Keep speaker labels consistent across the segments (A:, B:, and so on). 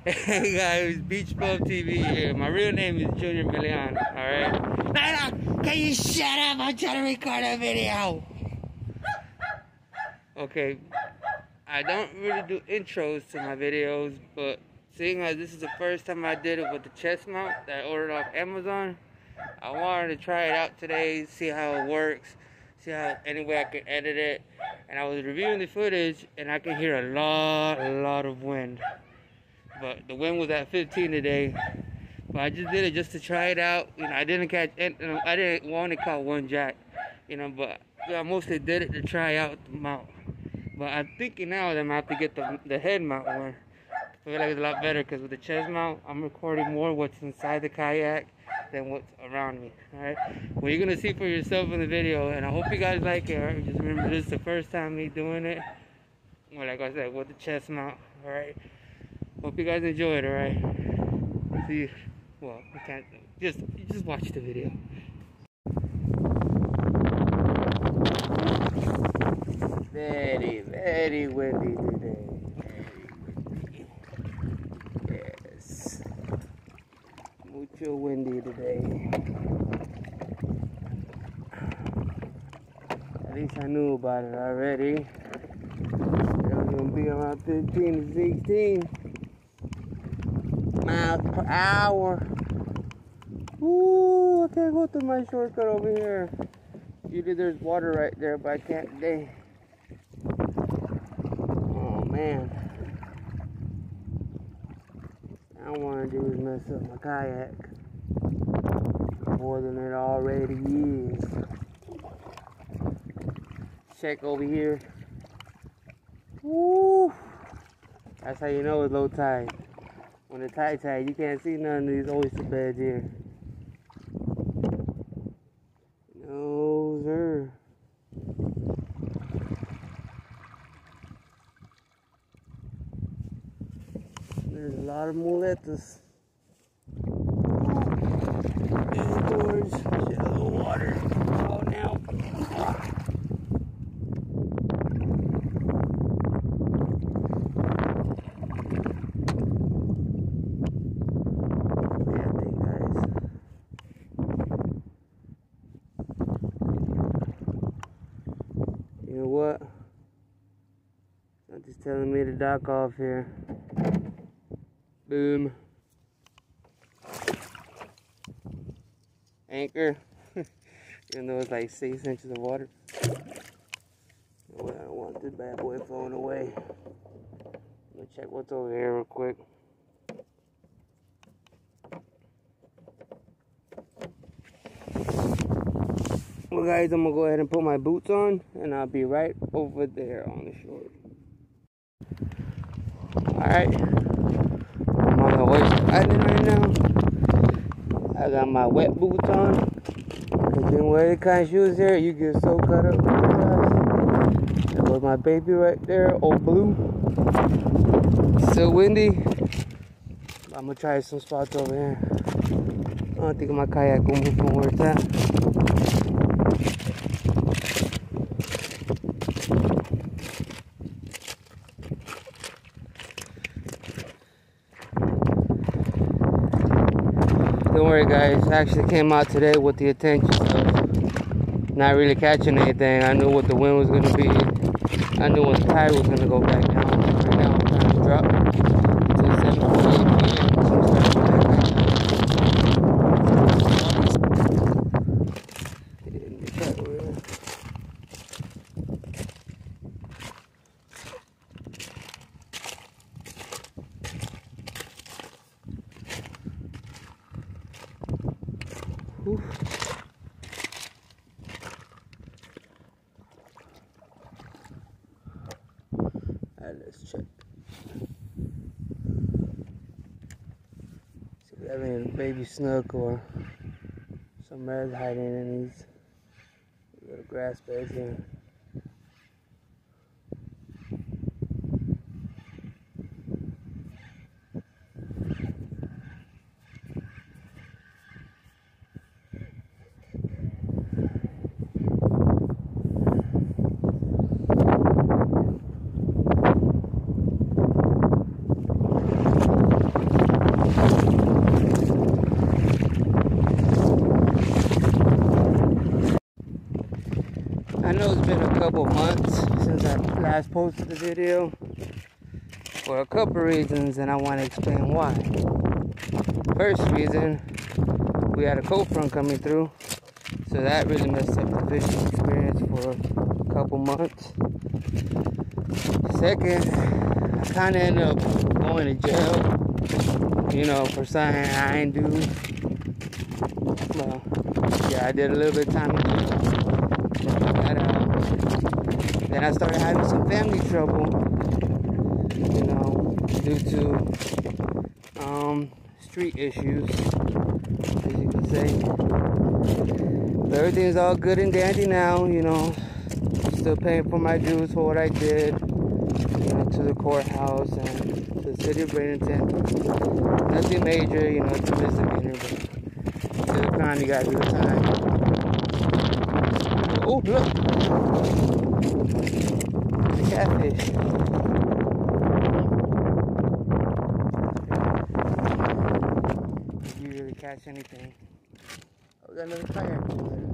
A: Hey guys, Beach Bum TV here. My real name is Junior Milian, alright? Nana, can you shut up? I'm trying to record a video. Okay, I don't really do intros to my videos, but seeing as this is the first time I did it with the chest mount that I ordered off Amazon, I wanted to try it out today, see how it works, see how any way I can edit it. And I was reviewing the footage and I could hear a lot of wind. But the wind was at 15 today. But I just did it just to try it out. You know, I didn't want to caught one jack. You know, but I mostly did it to try out the mount. But I'm thinking now that I'm going to have to get the head mount one. I feel like it's a lot better because with the chest mount, I'm recording more what's inside the kayak than what's around me. Alright? Well, you're going to see for yourself in the video. And I hope you guys like it. Alright? Just remember, this is the first time me doing it. Well, like I said, with the chest mount. Alright? Hope you guys enjoy it, alright? See, well, you can't, just watch the video. Very windy today. Very windy. Yes. Mucho windy today. At least I knew about it already. It was gonna be around 15 to 16 miles per hour. Ooh, I can't go through my shortcut over here. Usually there's water right there, but I can't today. Oh man. All I want to do is mess up my kayak more than it already is. Check over here. Woo! That's how you know it's low tide. When the tide's high, you can't see none of these oyster beds here. No, sir. There's a lot of muletas. Indoors, shallow water. Oh, now. You know what? I'm just telling me to dock off here. Boom. Anchor. Even though it's like 6 inches of water. Well, I don't want this bad boy flowing away. Let me check what's over here real quick. Well guys, I'm gonna go ahead and put my boots on and I'll be right over there on the shore. Alright. I'm on the Oyster Island right now. I got my wet boots on. Cause you wear the kind of shoes there, you get so cut up. There goes my baby right there, old blue. Still windy. I'm gonna try some spots over here. I don't think my kayak will move from where it's at. Don't worry guys, I actually came out today with the intention of not really catching anything. I knew what the wind was going to be. I knew when the tide was going to go back down. Right now I'm trying to drop to 7:48 p.m. So I'm starting to back right now. Alright, let's check. See if we have any baby snook or some reds hiding in these little grass beds here. couple months since I last posted the video for a couple reasons, and I want to explain why. First reason, we had a cold front coming through, so that really messed up the fishing experience for a couple months. Second, I kind of ended up going to jail, you know, for something I ain't do. Well, yeah, I did a little bit of time in jail. Then I started having some family trouble, you know, due to street issues, as you can say. But everything's all good and dandy now, you know. Still paying for my dues for what I did, you know, to the courthouse and to the city of Bradenton. Nothing major, you know, it's a misdemeanor, but to the crime, you gotta do the time. Oh, look! The catfish. Did you really catch anything? Oh, we got another kayak over there.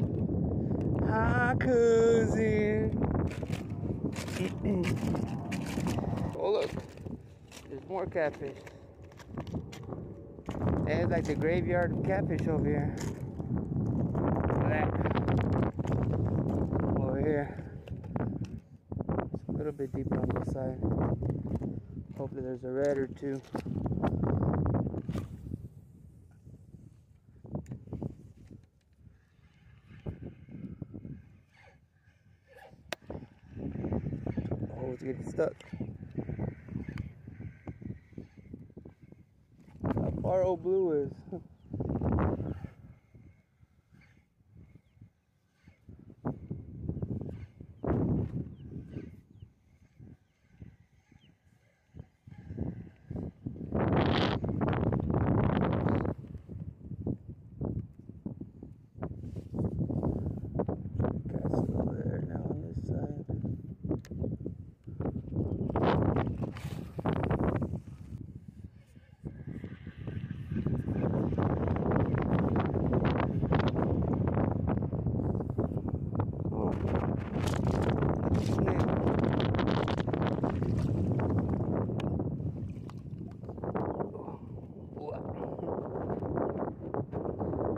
A: Hi, cousin. Oh, look. There's more catfish. It's like the graveyard of catfish over here. Over here. It's a little bit deeper on this side. Hopefully there's a red or two. Oh, it's getting stuck. How far Old Blue is.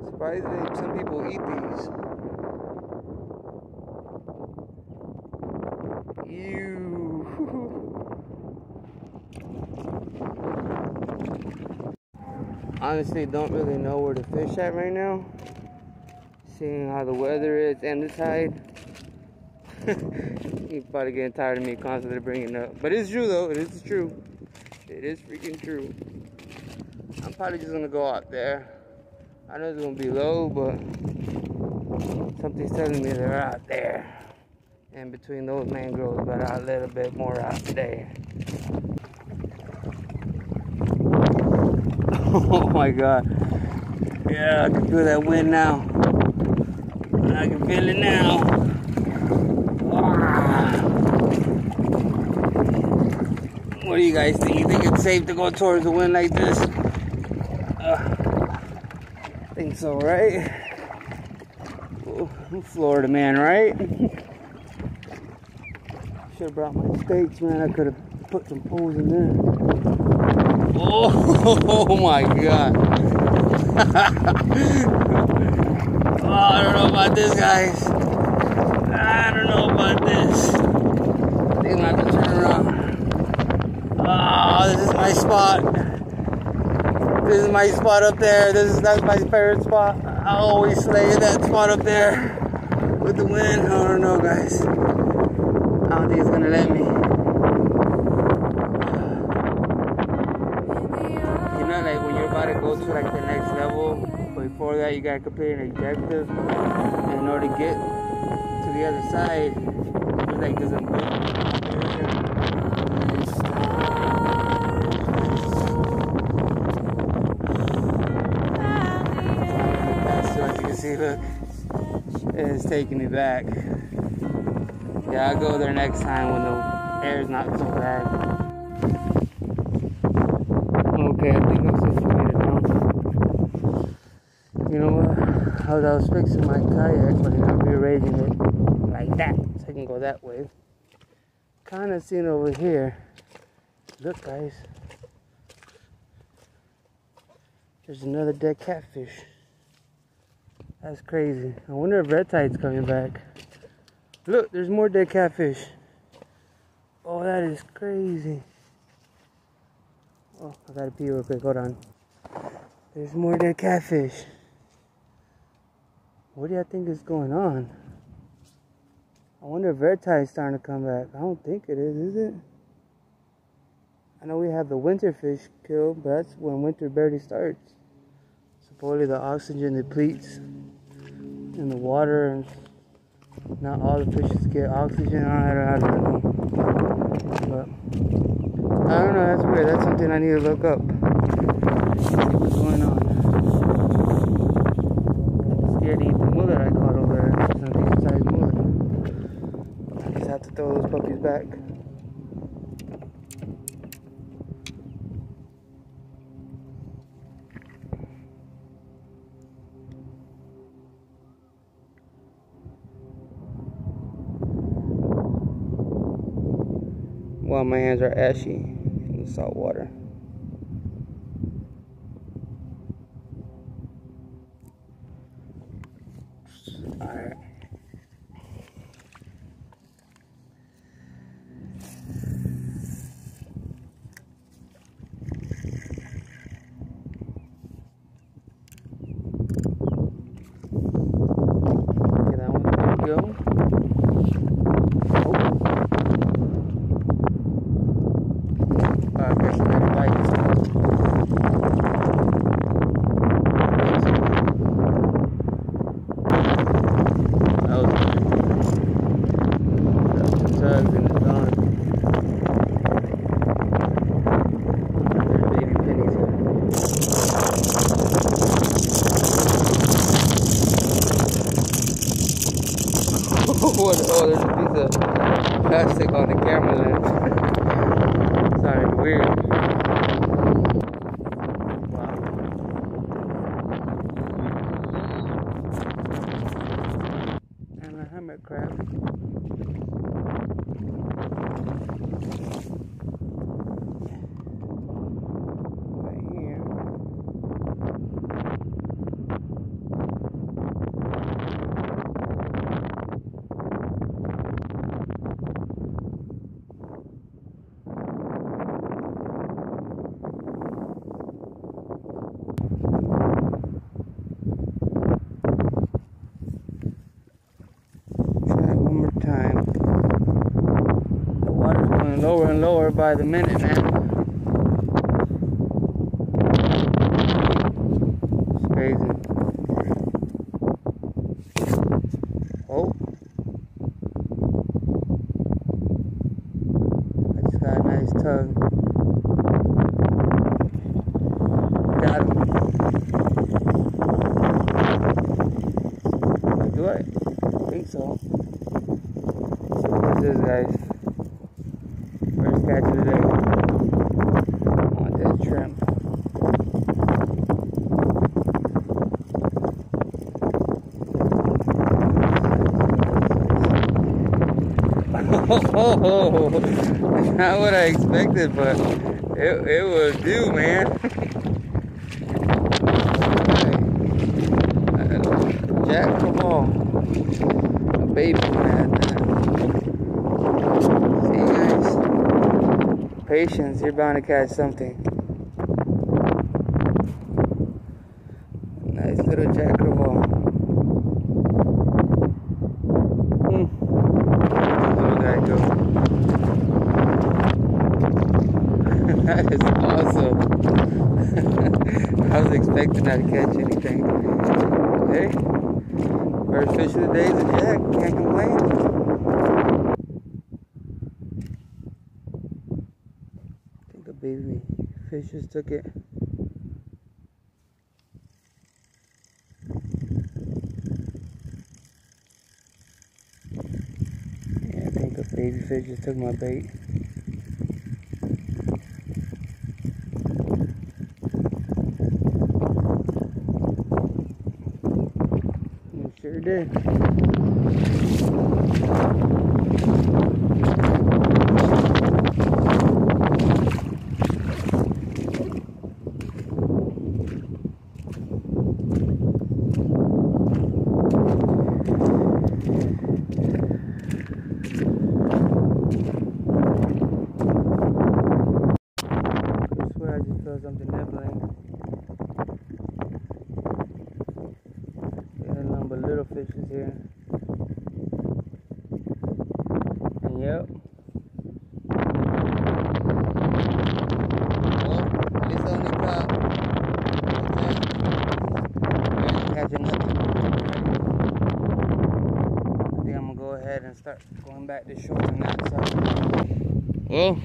A: Surprisingly, some people eat these. Ew. Honestly, don't really know where to fish at right now. Seeing how the weather is and the tide. You're probably getting tired of me constantly bringing it up. But it's true though, it is true. It is freaking true. I'm probably just gonna go out there. I know it's gonna be low, but something's telling me they're out there. And between those mangroves, but a little bit more out today. Oh my God. Yeah, I can feel that wind now. I can feel it now. What do you guys think? You think it's safe to go towards the wind like this? I think so, right? Oh, I'm a Florida man, right? Should have brought my stakes, man. I could have put some poles in there. Oh my God. Oh, I don't know about this, guys. I don't know about this. I think I'm gonna have to turn around. Oh, this is my spot. This is my spot up there. That's my favorite spot. I always slay that spot up there with the wind. I don't know, guys. I don't think it's gonna let me. You know, like when you're about to go to like the next level, but before that you gotta complete an objective. And in order to get to the other side, it's like there's a boat. See, look, it's taking me back. Yeah, I'll go there next time when the air is not so bad. Okay, I think I'm situated now. You know what? I was fixing my kayak, but I'm rearranging it. like that, so I can go that way. Kind of seen over here. Look, guys. There's another dead catfish. That's crazy. I wonder if red tide's coming back. Look, there's more dead catfish. Oh, that is crazy. Oh, I gotta pee real quick. Hold on. There's more dead catfish. What do you think is going on? I wonder if red tide's starting to come back. I don't think it is it? I know we have the winter fish killed, but that's when winter barely starts. Supposedly the oxygen depletes in the water, and not all the fishes get oxygen. I don't know. But I don't know, that's weird. That's something I need to look up. See what's going on. I'm scared to eat the mullet I caught over there. It's a decent sized mullet. I just have to throw those puppies back. While my hands are ashy in the salt water. Alright. Okay, that one's good to go. Oh, there's a piece of plastic on the camera lens. Sorry, weird. Wow. And a hermit crab. Right here. Time. The water's going lower and lower by the minute, man. It's crazy. Oh. I just got a nice tug. Got him. Do I? I think so. This guys, first catch of the day on this shrimp. Oh, not what I expected, but it will do, man. Jack Cabal, a baby man. Patience, you're bound to catch something. Nice little Jack Crevalle. Little guy go. That is awesome. I was expecting not to catch anything. Hey, first fish of the day is a jack. Can't complain. Baby fish just took it. Yeah, I think the baby fish just took my bait. It sure did. Something nibbling. There's a number of little fishes here. And yep. Well, it's on the top. Okay. Ain't catching nothing. I think I'm gonna go ahead and start going back to shore on that side. Well,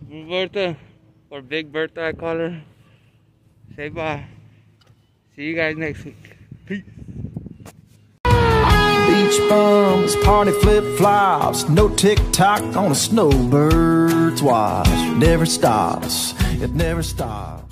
A: Bertha. Or Big Bertha, I call her. Say bye. See you guys next week. Peace.
B: Beach bums, party flip-flops, no tick-tock on a snowbird's watch. Never stops, it never stops.